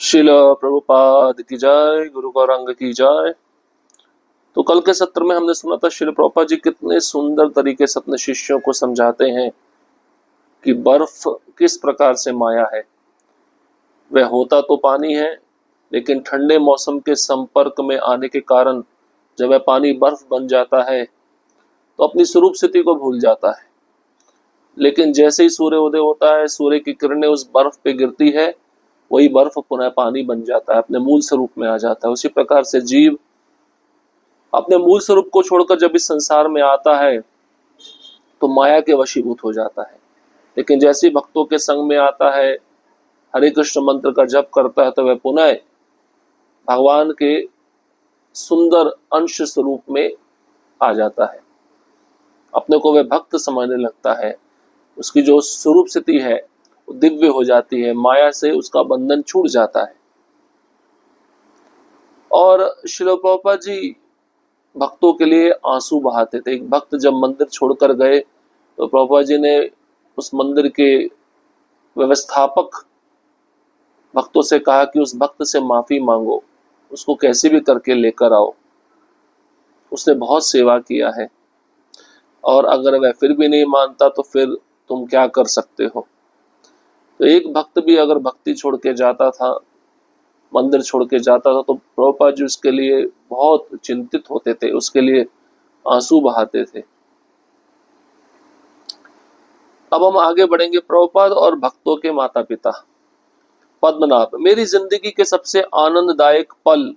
शिल प्रभुपाद की जय, गुरु गौरांग की जय। तो कल के सत्र में हमने सुना था शिल प्रभुपाद जी कितने सुंदर तरीके से अपने शिष्यों को समझाते हैं कि बर्फ किस प्रकार से माया है। वह होता तो पानी है, लेकिन ठंडे मौसम के संपर्क में आने के कारण जब वह पानी बर्फ बन जाता है तो अपनी स्वरूप स्थिति को भूल जाता है। लेकिन जैसे ही सूर्य उदय होता है, सूर्य की किरणें उस बर्फ पे गिरती है, वही बर्फ पुनः पानी बन जाता है, अपने मूल स्वरूप में आ जाता है। उसी प्रकार से जीव अपने मूल स्वरूप को छोड़कर जब इस संसार में आता है तो माया के वशीभूत हो जाता है। लेकिन जैसे ही भक्तों के संग में आता है, हरे कृष्ण मंत्र का जप करता है, तो वह पुनः भगवान के सुंदर अंश स्वरूप में आ जाता है। अपने को वह भक्त समझने लगता है। उसकी जो स्वरूप स्थिति है वो दिव्य हो जाती है, माया से उसका बंधन छूट जाता है। और श्रील प्रभुपाद जी भक्तों के लिए आंसू बहाते थे। एक भक्त जब मंदिर छोड़कर गए तो प्रभुपाद जी ने उस मंदिर के व्यवस्थापक भक्तों से कहा कि उस भक्त से माफी मांगो, उसको कैसे भी करके लेकर आओ, उसने बहुत सेवा किया है, और अगर वह फिर भी नहीं मानता तो फिर तुम क्या कर सकते हो। तो एक भक्त भी अगर भक्ति छोड़ के जाता था, मंदिर छोड़ के जाता था, तो प्रभुपाद जी उसके लिए बहुत चिंतित होते थे, उसके लिए आंसू बहाते थे। अब हम आगे बढ़ेंगे। प्रभुपाद और भक्तों के माता पिता। पद्मनाभ, मेरी जिंदगी के सबसे आनंददायक पल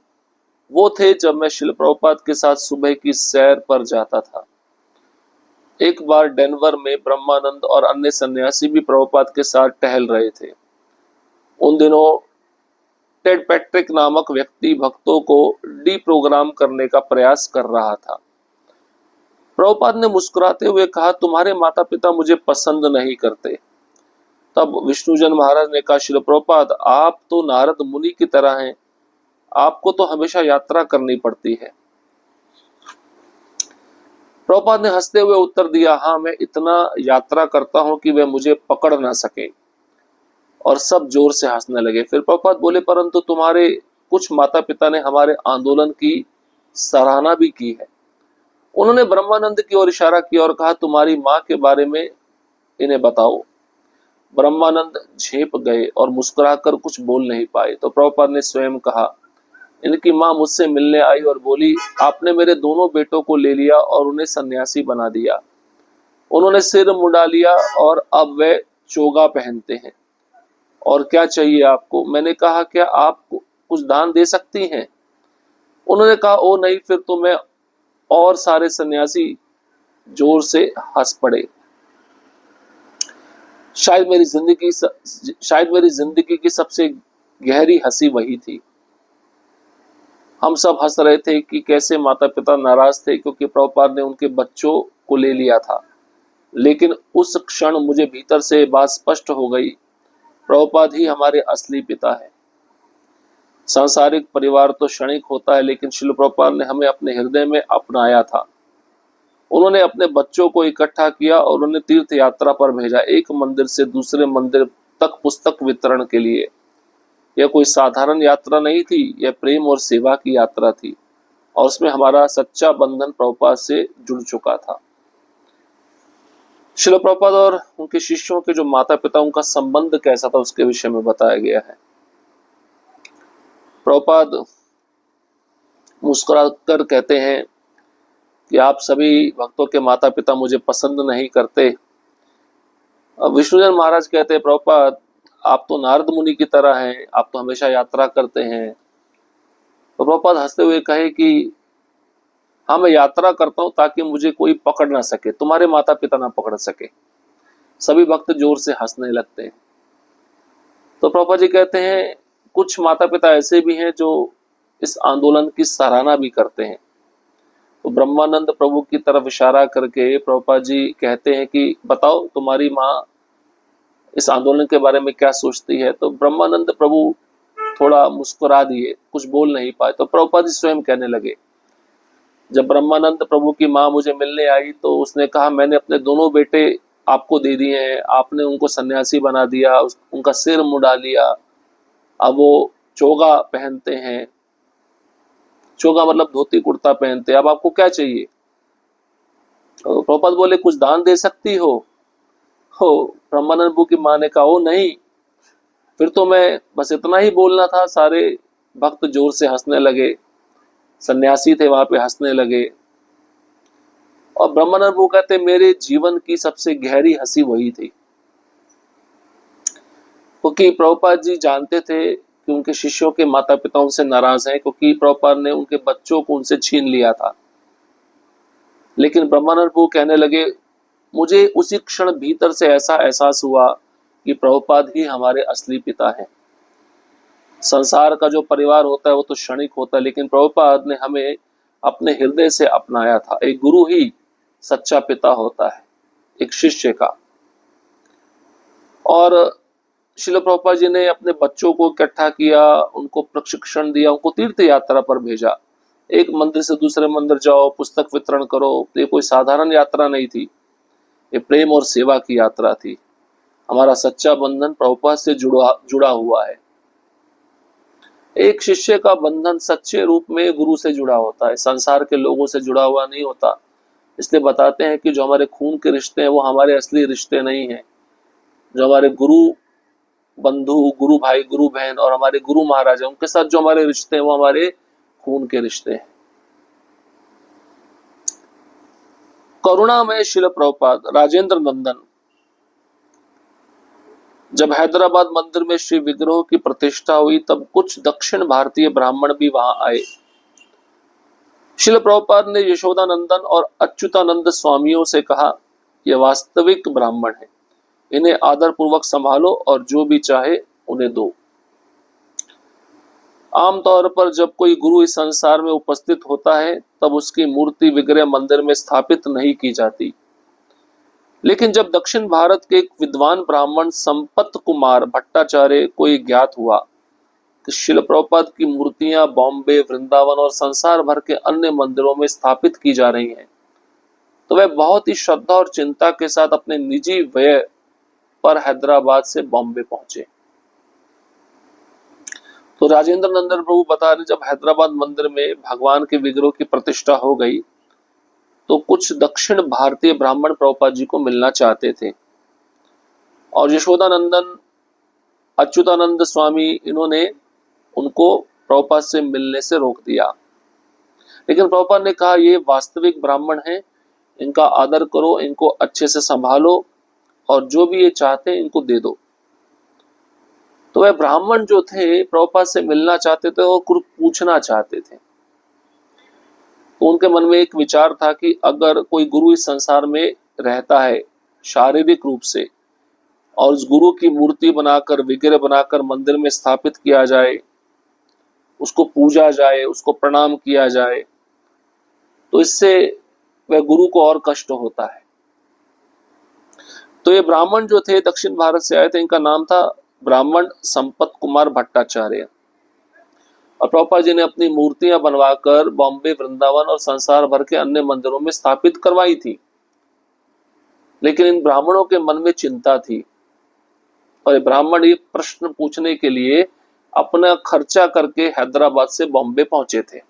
वो थे जब मैं शिल प्रभुपाद के साथ सुबह की सैर पर जाता था। एक बार डेनवर में ब्रह्मानंद और अन्य सन्यासी भी प्रभुपाद के साथ टहल रहे थे। उन दिनों टेड पैट्रिक नामक व्यक्ति भक्तों को डीप्रोग्राम करने का प्रयास कर रहा था। प्रभुपाद ने मुस्कुराते हुए कहा, तुम्हारे माता पिता मुझे पसंद नहीं करते। तब विष्णुजन महाराज ने कहा, श्री प्रभुपाद, आप तो नारद मुनि की तरह हैं, आपको तो हमेशा यात्रा करनी पड़ती है। प्रभुपाद ने हंसते हुए उत्तर दिया, हाँ, मैं इतना यात्रा करता हूं कि वे मुझे पकड़ ना सके। और सब जोर से हंसने लगे। फिर प्रभुपाद बोले, परंतु तुम्हारे कुछ माता पिता ने हमारे आंदोलन की सराहना भी की है। उन्होंने ब्रह्मानंद की ओर इशारा किया और कहा, तुम्हारी माँ के बारे में इन्हें बताओ। ब्रह्मानंद झेप गए और मुस्कुराकर कुछ बोल नहीं पाए। तो प्रभुपाद ने स्वयं कहा, इनकी माँ मुझसे मिलने आई और बोली, आपने मेरे दोनों बेटों को ले लिया और उन्हें सन्यासी बना दिया। उन्होंने सिर मुंडा लिया और अब वे चोगा पहनते हैं। और क्या चाहिए आपको? मैंने कहा, क्या आप कुछ दान दे सकती हैं? उन्होंने कहा, ओ नहीं, फिर तो मैं। और सारे सन्यासी जोर से हंस पड़े। शायद मेरी जिंदगी की सबसे गहरी हंसी वही थी। हम सब हंस रहे थे कि कैसे माता पिता नाराज थे क्योंकि प्रभुपाद ने उनके बच्चों को ले लिया था। लेकिन उस क्षण मुझे भीतर से बात स्पष्ट हो गई, प्रभुपाद ही हमारे असली पिता है। सांसारिक परिवार तो क्षणिक होता है, लेकिन शिल प्रभुपाद ने हमें अपने हृदय में अपनाया था। उन्होंने अपने बच्चों को इकट्ठा किया और उन्हें तीर्थ यात्रा पर भेजा, एक मंदिर से दूसरे मंदिर तक पुस्तक वितरण के लिए। यह कोई साधारण यात्रा नहीं थी, यह प्रेम और सेवा की यात्रा थी, और उसमें हमारा सच्चा बंधन प्रभुपाद से जुड़ चुका था। शिल प्रभुपाद और उनके शिष्यों के जो माता पिता, उनका संबंध कैसा था उसके विषय में बताया गया है। प्रभुपाद मुस्कुराकर कहते हैं कि आप सभी भक्तों के माता पिता मुझे पसंद नहीं करते। विष्णुजन महाराज कहते हैं, प्रभुपाद, आप तो नारद मुनि की तरह हैं, आप तो हमेशा यात्रा करते हैं। तो प्रभुपाद हंसते हुए कहे कि हाँ, मैं यात्रा करता हूं ताकि मुझे कोई पकड़ ना सके, तुम्हारे माता पिता ना पकड़ सके। सभी भक्त जोर से हंसने लगते हैं। तो प्रभुपाद जी कहते हैं, कुछ माता पिता ऐसे भी हैं जो इस आंदोलन की सराहना भी करते हैं। तो ब्रह्मानंद प्रभु की तरफ इशारा करके प्रभुपाद जी कहते हैं कि बताओ, तुम्हारी माँ इस आंदोलन के बारे में क्या सोचती है। तो ब्रह्मानंद प्रभु थोड़ा मुस्कुरा दिए, कुछ बोल नहीं पाए। तो प्रभुपाद जी स्वयं कहने लगे, जब ब्रह्मानंद प्रभु की माँ मुझे मिलने आई तो उसने कहा, मैंने अपने दोनों बेटे आपको दे दिए हैं, आपने उनको सन्यासी बना दिया, उनका सिर मुंडा लिया, अब वो चोगा पहनते हैं, चोगा मतलब धोती कुर्ता पहनते हैं, अब आपको क्या चाहिए? तो प्रभुपाद बोले कुछ दान दे सकती हो ब्रह्मानंद प्रभु की माँ ने कहा ओ नहीं, फिर तो मैं बस इतना ही बोलना था। सारे भक्त जोर से हंसने लगे, सन्यासी थे वहां पे हंसने लगे। और ब्रह्मानंद प्रभु कहते मेरे जीवन की सबसे गहरी हंसी वही थी, क्योंकि प्रभुपाद जी जानते थे कि उनके शिष्यों के माता पिता उनसे नाराज हैं, क्योंकि प्रभुपाद ने उनके बच्चों को उनसे छीन लिया था। लेकिन ब्रह्मानंद प्रभु कहने लगे मुझे उसी क्षण भीतर से ऐसा एहसास हुआ कि प्रभुपाद ही हमारे असली पिता हैं। संसार का जो परिवार होता है वो तो क्षणिक होता है, लेकिन प्रभुपाद ने हमें अपने हृदय से अपनाया था। एक गुरु ही सच्चा पिता होता है एक शिष्य का। और श्रील प्रभुपाद जी ने अपने बच्चों को इकट्ठा किया, उनको प्रशिक्षण दिया, उनको तीर्थ यात्रा पर भेजा। एक मंदिर से दूसरे मंदिर जाओ, पुस्तक वितरण करो। ये कोई साधारण यात्रा नहीं थी, ये प्रेम और सेवा की यात्रा थी। हमारा सच्चा बंधन प्रभुपाद से जुड़ा हुआ है। एक शिष्य का बंधन सच्चे रूप में गुरु से जुड़ा होता है, संसार के लोगों से जुड़ा हुआ नहीं होता। इसलिए बताते हैं कि जो हमारे खून के रिश्ते हैं वो हमारे असली रिश्ते नहीं हैं। जो हमारे गुरु बंधु, गुरु भाई, गुरु बहन और हमारे गुरु महाराज हैं, उनके साथ जो हमारे रिश्ते हैं वो हमारे खून के रिश्ते हैं। करुणामय श्रील प्रभुपाद राजेंद्र नंदन जब हैदराबाद मंदिर में श्री विग्रह की प्रतिष्ठा हुई तब कुछ दक्षिण भारतीय ब्राह्मण भी वहां आए। श्रील प्रभुपाद ने यशोदानंदन और अच्युतानंद स्वामियों से कहा ये वास्तविक ब्राह्मण है, इन्हें आदर पूर्वक संभालो और जो भी चाहे उन्हें दो। आमतौर पर जब कोई गुरु इस संसार में उपस्थित होता है तब उसकी मूर्ति विग्रह मंदिर में स्थापित नहीं की जाती। लेकिन जब दक्षिण भारत के एक विद्वान ब्राह्मण संपत कुमार भट्टाचार्य को ज्ञात हुआ कि श्रील प्रभुपाद की मूर्तियां बॉम्बे, वृंदावन और संसार भर के अन्य मंदिरों में स्थापित की जा रही हैं, तो वह बहुत ही श्रद्धा और चिंता के साथ अपने निजी व्यय पर हैदराबाद से बॉम्बे पहुंचे। तो राजेंद्र नंदन प्रभु बता रहे जब हैदराबाद मंदिर में भगवान के विग्रह की प्रतिष्ठा हो गई तो कुछ दक्षिण भारतीय ब्राह्मण प्रभुपाद जी को मिलना चाहते थे और यशोदानंदन, अच्युतानंद स्वामी इन्होंने उनको प्रभुपाद से मिलने से रोक दिया। लेकिन प्रभुपाद ने कहा ये वास्तविक ब्राह्मण हैं, इनका आदर करो, इनको अच्छे से संभालो और जो भी ये चाहते हैं इनको दे दो। तो वह ब्राह्मण जो थे प्रभुपाद से मिलना चाहते थे और कुछ पूछना चाहते थे। तो उनके मन में एक विचार था कि अगर कोई गुरु इस संसार में रहता है शारीरिक रूप से और उस गुरु की मूर्ति बनाकर, विग्रह बनाकर मंदिर में स्थापित किया जाए, उसको पूजा जाए, उसको प्रणाम किया जाए, तो इससे वह गुरु को और कष्ट होता है। तो ये ब्राह्मण जो थे दक्षिण भारत से आए थे, इनका नाम था ब्राह्मण संपत कुमार भट्टाचार्य। और प्रभुपाद जी ने अपनी मूर्तियां बनवाकर बॉम्बे, वृंदावन और संसार भर के अन्य मंदिरों में स्थापित करवाई थी। लेकिन इन ब्राह्मणों के मन में चिंता थी और ब्राह्मण ये प्रश्न पूछने के लिए अपना खर्चा करके हैदराबाद से बॉम्बे पहुंचे थे।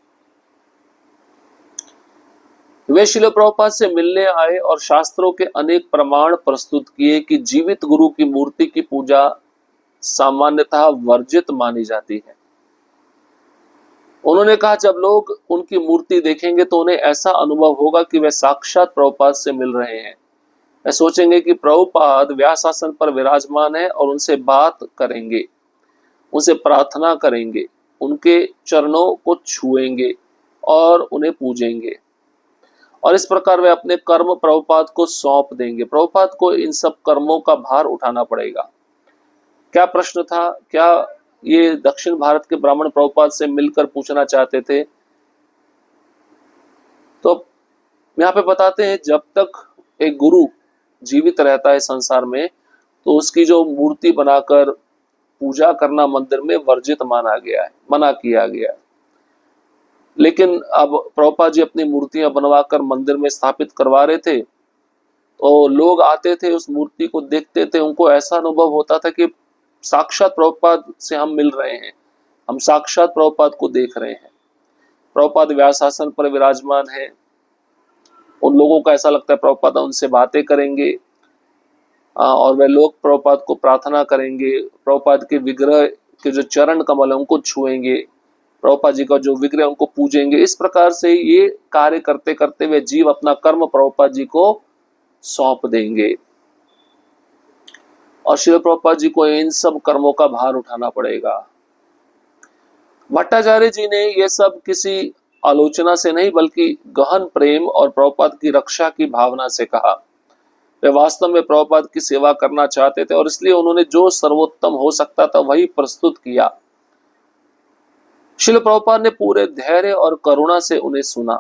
वे श्रील प्रभुपाद से मिलने आए और शास्त्रों के अनेक प्रमाण प्रस्तुत किए कि जीवित गुरु की मूर्ति की पूजा सामान्यतः वर्जित मानी जाती है। उन्होंने कहा जब लोग उनकी मूर्ति देखेंगे तो उन्हें ऐसा अनुभव होगा कि वे साक्षात प्रभुपाद से मिल रहे हैं। वे सोचेंगे कि प्रभुपाद व्यासासन पर विराजमान है और उनसे बात करेंगे, उनसे प्रार्थना करेंगे, उनके चरणों को छुएंगे और उन्हें पूजेंगे। और इस प्रकार वे अपने कर्म प्रभुपाद को सौंप देंगे। प्रभुपाद को इन सब कर्मों का भार उठाना पड़ेगा। क्या प्रश्न था? क्या ये दक्षिण भारत के ब्राह्मण प्रभुपाद से मिलकर पूछना चाहते थे? तो यहाँ पे बताते हैं जब तक एक गुरु जीवित रहता है संसार में तो उसकी जो मूर्ति बनाकर पूजा करना मंदिर में वर्जित माना गया है, मना किया गया है। लेकिन अब प्रभुपाद जी अपनी मूर्तियां बनवाकर मंदिर में स्थापित करवा रहे थे तो लोग आते थे, उस मूर्ति को देखते थे, उनको ऐसा अनुभव होता था कि साक्षात प्रभुपाद से हम मिल रहे हैं। हम साक्षात प्रभुपाद को देख रहे हैं। प्रभुपाद व्यासासन पर विराजमान है। उन लोगों को ऐसा लगता है प्रभुपाद उनसे बातें करेंगे और वे लोग प्रभुपाद को प्रार्थना करेंगे, प्रभुपाद के विग्रह के जो चरण कमल है उनको छुएंगे, प्रभुपाद जी का जो विग्रह उनको पूजेंगे। इस प्रकार से ये कार्य करते करते वे जीव अपना कर्म प्रभुपाद जी को सौंप देंगे और श्री प्रभुपाद जी को इन सब कर्मों का भार उठाना पड़ेगा। भट्टाचार्य जी ने यह सब किसी आलोचना से नहीं बल्कि गहन प्रेम और प्रभुपाद की रक्षा की भावना से कहा। वे वास्तव में प्रभुपाद की सेवा करना चाहते थे और इसलिए उन्होंने जो सर्वोत्तम हो सकता था वही प्रस्तुत किया। श्रील प्रभुपाद ने पूरे धैर्य और करुणा से उन्हें सुना,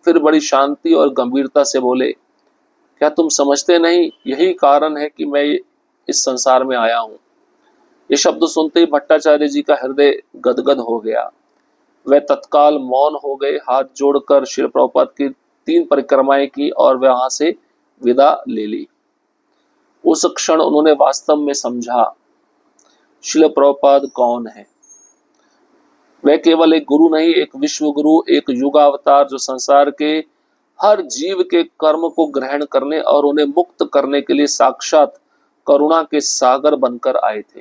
फिर बड़ी शांति और गंभीरता से बोले, क्या तुम समझते नहीं यही कारण है कि मैं इस संसार में आया हूं। ये शब्द सुनते ही भट्टाचार्य जी का हृदय गदगद हो गया। वे तत्काल मौन हो गए, हाथ जोड़कर श्री प्रभुपाद की 3 परिक्रमाएं की और वे वहां से विदा ले ली। उस क्षण उन्होंने वास्तव में समझा श्रील प्रभुपाद कौन है। वे केवल एक गुरु नहीं, एक विश्व गुरु, एक युगावतार जो संसार के हर जीव के कर्म को ग्रहण करने और उन्हें मुक्त करने के लिए साक्षात करुणा के सागर बनकर आए थे।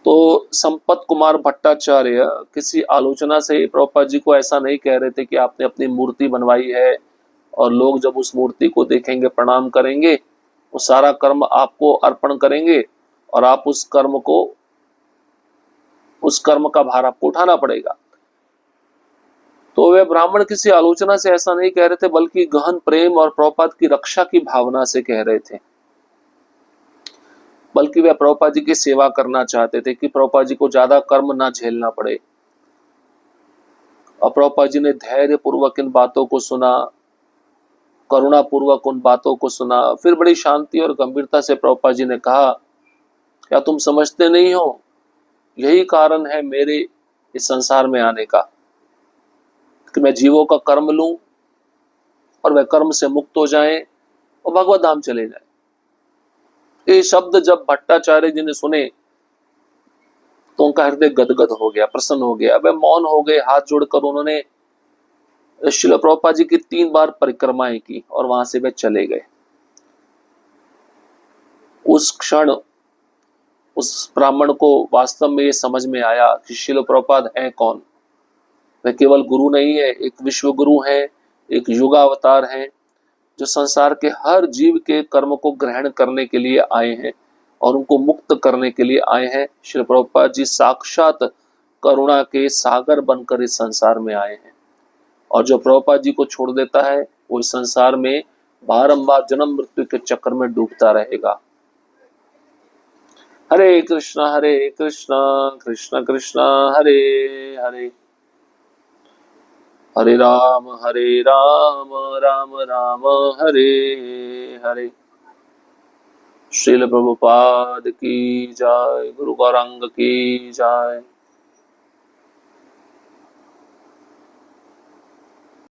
तो संपत कुमार भट्टाचार्य किसी आलोचना से प्रभुपाद जी को ऐसा नहीं कह रहे थे कि आपने अपनी मूर्ति बनवाई है और लोग जब उस मूर्ति को देखेंगे प्रणाम करेंगे, वो सारा कर्म आपको अर्पण करेंगे और आप उस कर्म का भार आपको उठाना पड़ेगा। तो वे ब्राह्मण किसी आलोचना से ऐसा नहीं कह रहे थे बल्कि गहन प्रेम और प्रभुपाद की रक्षा की भावना से कह रहे थे। बल्कि वे प्रभुपाद जी की सेवा करना चाहते थे कि प्रभुपाद जी को ज्यादा कर्म ना झेलना पड़े। और प्रभुपाद जी ने धैर्य पूर्वक इन बातों को सुना, करुणा पूर्वक उन बातों को सुना, फिर बड़ी शांति और गंभीरता से प्रभुपाद जी ने कहा, क्या तुम समझते नहीं हो यही कारण है मेरे इस संसार में आने का, कि मैं जीवों का कर्म लूं और वह कर्म से मुक्त हो जाएं और भगवत धाम चले जाएं। ये शब्द जब भट्टाचार्य जी ने सुने तो उनका हृदय गदगद हो गया, प्रसन्न हो गया। वह मौन हो गए, हाथ जोड़कर उन्होंने श्रील प्रभुपाद जी की 3 बार परिक्रमाएं की और वहां से वे चले गए। उस क्षण उस ब्राह्मण को वास्तव में ये समझ में आया कि श्रील प्रभुपाद हैं कौन। वे केवल गुरु नहीं है, एक विश्व गुरु हैं, एक युगावतार हैं जो संसार के हर जीव के कर्म को ग्रहण करने के लिए आए हैं और उनको मुक्त करने के लिए आए हैं। श्री प्रभुपाद जी साक्षात करुणा के सागर बनकर इस संसार में आए हैं और जो प्रभुपाद जी को छोड़ देता है वो इस संसार में बारंबार जन्म मृत्यु के चक्कर में डूबता रहेगा। हरे कृष्णा कृष्ण कृष्ण हरे हरे, हरे राम राम राम हरे हरे। श्रील प्रभुपाद की जय, गुरु गौरांग की जय।